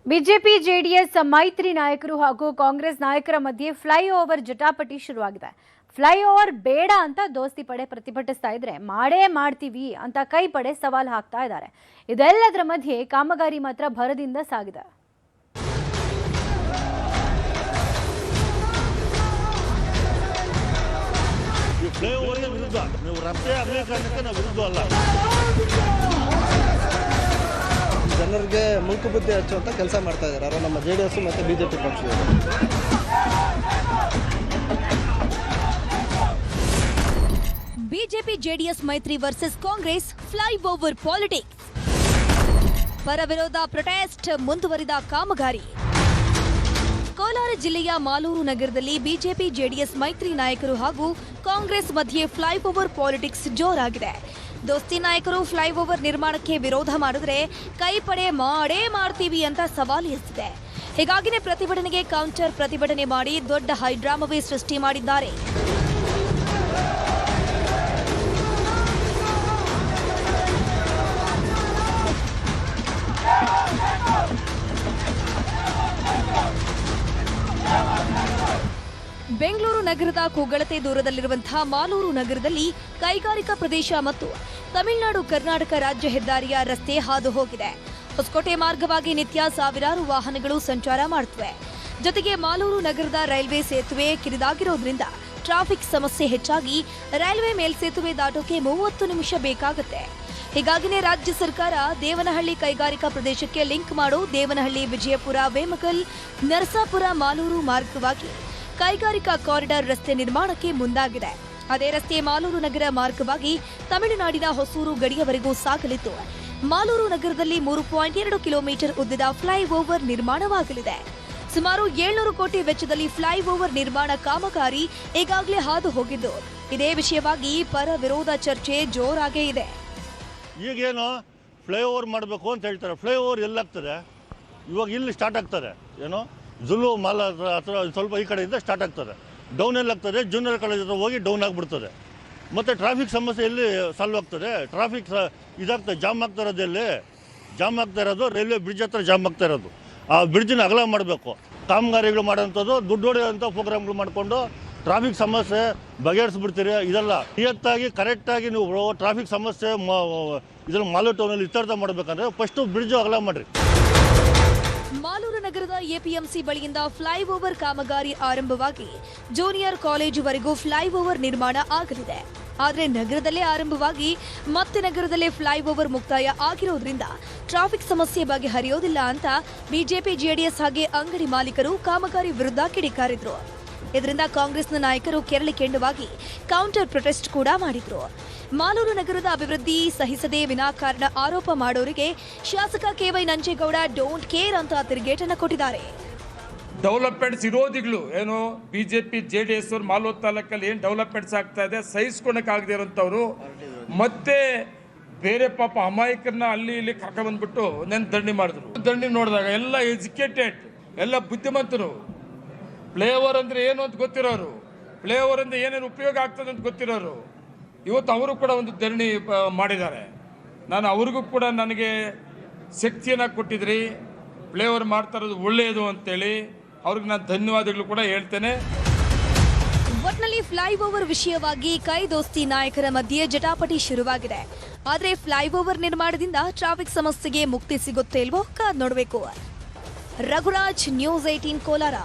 BJP JDS ಮೈತ್ರಿ ನಾಯಕರು ಹಾಗೂ ಕಾಂಗ್ರೆಸ್ ನಾಯಕರ ಮಧ್ಯೆ ಫ್ಲೈಓವರ್ ಜಟಾಪಟಿ ಶುರುವಾಗಿದೆ. ಫ್ಲೈಓವರ್ ಬೇಡ ಅಂತ ದೋಸ್ತಿ ಪಡೆ ಪ್ರತಿಭಟಿಸ್ತಾ ಇದ್ರೆ ಮಾಡೇ ಮಾಡ್ತೀವಿ ಅಂತ ಕೈ ಪಡೆ ಸವಾಲ್ ಹಾಕ್ತಾ ಇದ್ದಾರೆ. ಇದೆಲ್ಲದರ ಮಧ್ಯೆ ಕಾಮಗಾರಿ ಮಾತ್ರ ಭರದಿಂದ ಸಾಗಿದೆ. ಜನರಿಗೆ ಮುಲ್ಕು ಬುದ್ಧಿ ಹಚ್ಚುವಂತ ಕೆಲಸ ಮಾಡ್ತಾ ಇದ್ದಾರೆ ನಮ್ಮ ಜೆಡಿಎಸ್ ಮತ್ತು ಬಿಜೆಪಿ ಪಕ್ಷದವರು. ಬಿಜೆಪಿ ಜೆಡಿಎಸ್ ಮೈತ್ರಿ ವರ್ಸಸ್ ಕಾಂಗ್ರೆಸ್ ಫ್ಲೈಓವರ್ ಪಾಲಿಟಿಕ್ಸ್. ಪರ ವಿರೋಧ ಪ್ರೊಟೆಸ್ಟ್ ಮುಂದುವರಿದ ಕಾಮಗಾರಿ. ಕೋಲಾರ ಜಿಲ್ಲೆಯ ಮಾಲೂರು ನಗರದಲ್ಲಿ ಬಿಜೆಪಿ ಜೆಡಿಎಸ್ ಮೈತ್ರಿ ನಾಯಕರು ಹಾಗೂ ಕಾಂಗ್ರೆಸ್ ಮಧ್ಯೆ ಫ್ಲೈಓವರ್ ಪಾಲಿಟಿಕ್ಸ್ ಜೋರಾಗಿದೆ. ದೋಸ್ತಿ ನಾಯಕರು ಫ್ಲೈಓವರ್ ನಿರ್ಮಾಣಕ್ಕೆ ವಿರೋಧ ಮಾಡಿದ್ರೆ ಕೈಪಡೆ ಮಾಡೇ ಮಾಡ್ತೀವಿ ಅಂತ ಸವಾಲು ಎಸೆದಿದೆ. ಹೀಗಾಗಿನೇ ಪ್ರತಿಭಟನೆಗೆ ಕೌಂಟರ್ ಪ್ರತಿಭಟನೆ ಮಾಡಿ ದೊಡ್ಡ ಹೈಡ್ರಾಮವೇ ಸೃಷ್ಟಿ ಮಾಡಿದ್ದಾರೆ. ಬೆಂಗಳೂರು ನಗರದ ಕೂಗಳತೆ ದೂರದಲ್ಲಿರುವಂತಹ ಮಾಲೂರು ನಗರದಲ್ಲಿ ಕೈಗಾರಿಕಾ ಪ್ರದೇಶ ಮತ್ತು ತಮಿಳುನಾಡು ಕರ್ನಾಟಕ ರಾಜ್ಯ ಹೆದ್ದಾರಿಯ ರಸ್ತೆ ಹಾದು ಹೋಗಿದೆ. ಹೊಸಕೋಟೆ ಮಾರ್ಗವಾಗಿ ನಿತ್ಯ ಸಾವಿರಾರು ವಾಹನಗಳು ಸಂಚಾರ ಮಾಡುತ್ತವೆ. ಜೊತೆಗೆ ಮಾಲೂರು ನಗರದ ರೈಲ್ವೆ ಸೇತುವೆ ಕಿರಿದಾಗಿರೋದ್ರಿಂದ ಟ್ರಾಫಿಕ್ ಸಮಸ್ಯೆ ಹೆಚ್ಚಾಗಿ ರೈಲ್ವೆ ಮೇಲ್ಸೇತುವೆ ದಾಟೋಕೆ 30 ನಿಮಿಷ ಬೇಕಾಗುತ್ತೆ. ಹೀಗಾಗಿನೇ ರಾಜ್ಯ ಸರ್ಕಾರ ದೇವನಹಳ್ಳಿ ಕೈಗಾರಿಕಾ ಪ್ರದೇಶಕ್ಕೆ ಲಿಂಕ್ ಮಾಡೋ ದೇವನಹಳ್ಳಿ, ವಿಜಯಪುರ, ವೇಮಗಲ್, ನರಸಾಪುರ, ಮಾಲೂರು ಮಾರ್ಗವಾಗಿ ಕೈಗಾರಿಕಾ ಕಾರಿಡಾರ್ ರಸ್ತೆ ನಿರ್ಮಾಣಕ್ಕೆ ಮುಂದಾಗಿದೆ. ಅದೇ ರಸ್ತೆ ಮಾಲೂರು ನಗರ ಮಾರ್ಗವಾಗಿ ತಮಿಳುನಾಡಿನ ಹೊಸೂರು ಗಡಿಯವರೆಗೂ ಸಾಗಲಿದ್ದು ಮಾಲೂರು ನಗರದಲ್ಲಿ 3.2 ಕಿಲೋಮೀಟರ್ ಉದ್ದದ ಫ್ಲೈಓವರ್ ನಿರ್ಮಾಣವಾಗಲಿದೆ. ಸುಮಾರು 700 ಕೋಟಿ ವೆಚ್ಚದಲ್ಲಿ ಫ್ಲೈಓವರ್ ನಿರ್ಮಾಣ ಕಾಮಗಾರಿ ಈಗಾಗಲೇ ಹಾದು ಹೋಗಿದ್ದು ಇದೇ ವಿಷಯವಾಗಿ ಪರ ವಿರೋಧ ಚರ್ಚೆ ಜೋರಾಗೇ ಇದೆ. ಈಗೇನು ಫ್ಲೈಓವರ್ ಮಾಡಬೇಕು ಅಂತ ಹೇಳ್ತಾರೆ. ಫ್ಲೈಓವರ್ ಎಲ್ಲಾಗ್ತದೆ? ಇವಾಗ ಇಲ್ಲಿ ಸ್ಟಾರ್ಟ್ ಆಗ್ತದೆ. ಏನೋ ಜುಲು ಮಾಲ್ ಹತ್ರ ಸ್ವಲ್ಪ ಈ ಕಡೆಯಿಂದ ಸ್ಟಾರ್ಟ್ ಆಗ್ತದೆ. ಡೌನ್ ಎಲ್ಲಾಗ್ತದೆ, ಜೂನಿಯರ್ ಕಾಲೇಜ್ ಹತ್ರ ಹೋಗಿ ಡೌನ್ ಆಗಿಬಿಡ್ತದೆ. ಮತ್ತು ಟ್ರಾಫಿಕ್ ಸಮಸ್ಯೆ ಎಲ್ಲಿ ಸಾಲ್ವ್ ಆಗ್ತದೆ? ಟ್ರಾಫಿಕ್ ಇದಾಗ್ತದೆ, ಜಾಮ್ ಆಗ್ತಾ ಇರೋದು. ಎಲ್ಲಿ ಜಾಮ್ ಆಗ್ತಾ ಇರೋದು? ರೈಲ್ವೆ ಬ್ರಿಡ್ಜ್ ಹತ್ರ ಜಾಮ್ ಆಗ್ತಾ ಇರೋದು. ಆ ಬ್ರಿಡ್ಜನ್ನ ಅಗಲ ಮಾಡಬೇಕು. ಕಾಮಗಾರಿಗಳು ಮಾಡೋಂಥದ್ದು ದುಡ್ಡು ಹೊಡೆಯೋಂಥ ಪ್ರೋಗ್ರಾಮ್ಗಳು ಮಾಡಿಕೊಂಡು ಟ್ರಾಫಿಕ್ ಸಮಸ್ಯೆ ಬಗೆಹರಿಸ್ಬಿಡ್ತೀರಿ. ಇದೆಲ್ಲ ನಿಯತ್ತಾಗಿ ಕರೆಕ್ಟಾಗಿ ನೀವು ಟ್ರಾಫಿಕ್ ಸಮಸ್ಯೆ ಇದನ್ನು ಮಾಲೂರು ಟೌನಲ್ಲಿ ಇತ್ಯರ್ಥ ಮಾಡಬೇಕಂದ್ರೆ ಫಸ್ಟು ಬ್ರಿಡ್ಜು ಅಗಲ ಮಾಡಿರಿ. ಮಾಲೂರು ನಗರದ ಎಪಿಎಂಸಿ ಬಳಿಯಿಂದ ಫ್ಲೈಓವರ್ ಕಾಮಗಾರಿ ಆರಂಭವಾಗಿ ಜೂನಿಯರ್ ಕಾಲೇಜುವರೆಗೂ ಫ್ಲೈಓವರ್ ನಿರ್ಮಾಣ ಆಗಲಿದೆ. ಆದರೆ ನಗರದಲ್ಲೇ ಆರಂಭವಾಗಿ ಮತ್ತೆ ನಗರದಲ್ಲೇ ಫ್ಲೈಓವರ್ ಮುಕ್ತಾಯ ಆಗಿರೋದ್ರಿಂದ ಟ್ರಾಫಿಕ್ ಸಮಸ್ಯೆ ಬಗೆಹರಿಯೋದಿಲ್ಲ ಅಂತ ಬಿಜೆಪಿ ಜೆಡಿಎಸ್ ಹಾಗೆ ಅಂಗಡಿ ಮಾಲೀಕರು ಕಾಮಗಾರಿ ವಿರುದ್ಧ ಕಿಡಿಕಾರಿದ್ರು. ಇದರಿಂದ ಕಾಂಗ್ರೆಸ್ನ ನಾಯಕರು ಕೆರಳಿ ಕೆಂಡವಾಗಿ ಕೌಂಟರ್ ಪ್ರೊಟೆಸ್ಟ್ ಕೂಡ ಮಾಡಿದ್ರು. ಮಾಲೂರು ನಗರದ ಅಭಿವೃದ್ಧಿ ಸಹಿಸದೆ ವಿನಾಕಾರಣ ಆರೋಪ ಮಾಡೋರಿಗೆ ಶಾಸಕ ಕೆವೈ ನಂಜೇಗೌಡ ಡೋಂಟ್ ಕೇರ್ ಅಂತ ತಿರುಗೇಟನ್ನು ಕೊಟ್ಟಿದ್ದಾರೆ. ಡೆವಲಪ್ಮೆಂಟ್ಸ್ ವಿರೋಧಿಗಳು ಏನು ಬಿಜೆಪಿ ಜೆಡಿಎಸ್ ಅವರು ಮಾಲೂರು ತಾಲೂಕಲ್ಲಿ ಏನು ಡೆವಲಪ್ಮೆಂಟ್ಸ್ ಆಗ್ತಾ ಇದೆ ಸಹಿಸ್ಕೊಳಕ್ಕಾಗದೇ ಇರೋಂಥವ್ರು ಮತ್ತೆ ಬೇರೆ ಪಾಪ ಅಮಾಯಕರನ್ನ ಅಲ್ಲಿ ಇಲ್ಲಿ ಕರ್ಕೊಂಡ್ಬಂದ್ಬಿಟ್ಟು ನೆನ್ ದಂಡಿ ಮಾಡಿದ್ರು. ದಂಡಿ ನೋಡಿದಾಗ ಎಲ್ಲ ಎಜುಕೇಟೆಡ್, ಎಲ್ಲ ಬುದ್ಧಿವಂತರು. ಫ್ಲೈಓವರ್ ಅಂದರೆ ಏನು ಅಂತ ಗೊತ್ತಿರೋರು, ಫ್ಲೈಓವರ್ ಅಂದರೆ ಏನೇನು ಉಪಯೋಗ ಆಗ್ತದೆ ಅಂತ ಗೊತ್ತಿರೋರು ಇವತ್ತು ಅವರು ಕೂಡ ಒಂದು ಧರಣಿ ಮಾಡಿದ್ದಾರೆ. ನಾನು ಅವ್ರಿಗೂ ಕೂಡ ನನಗೆ ಶಕ್ತಿಯನ್ನು ಕೊಟ್ಟಿದ್ರಿ, ಫ್ಲೈಓವರ್ ಮಾಡ್ತಾ ಇರೋದು ಒಳ್ಳೆಯದು ಅಂತೇಳಿ ಅವ್ರಿಗೆ ನಾನು ಧನ್ಯವಾದಗಳು ಕೂಡ ಹೇಳ್ತೇನೆ. ಒಟ್ನಲ್ಲಿ ಫ್ಲೈಓವರ್ ವಿಷಯವಾಗಿ ಕೈ ದೋಸ್ತಿ ನಾಯಕರ ಮಧ್ಯೆ ಜಟಾಪಟಿ ಶುರುವಾಗಿದೆ. ಆದರೆ ಫ್ಲೈಓವರ್ ನಿರ್ಮಾಣದಿಂದ ಟ್ರಾಫಿಕ್ ಸಮಸ್ಯೆಗೆ ಮುಕ್ತಿ ಸಿಗುತ್ತೇ ಇಲ್ವೋ ಕಾದ್ ನೋಡಬೇಕು. ರಘುರಾಜ್, ನ್ಯೂಸ್ 18 ಕೋಲಾರ.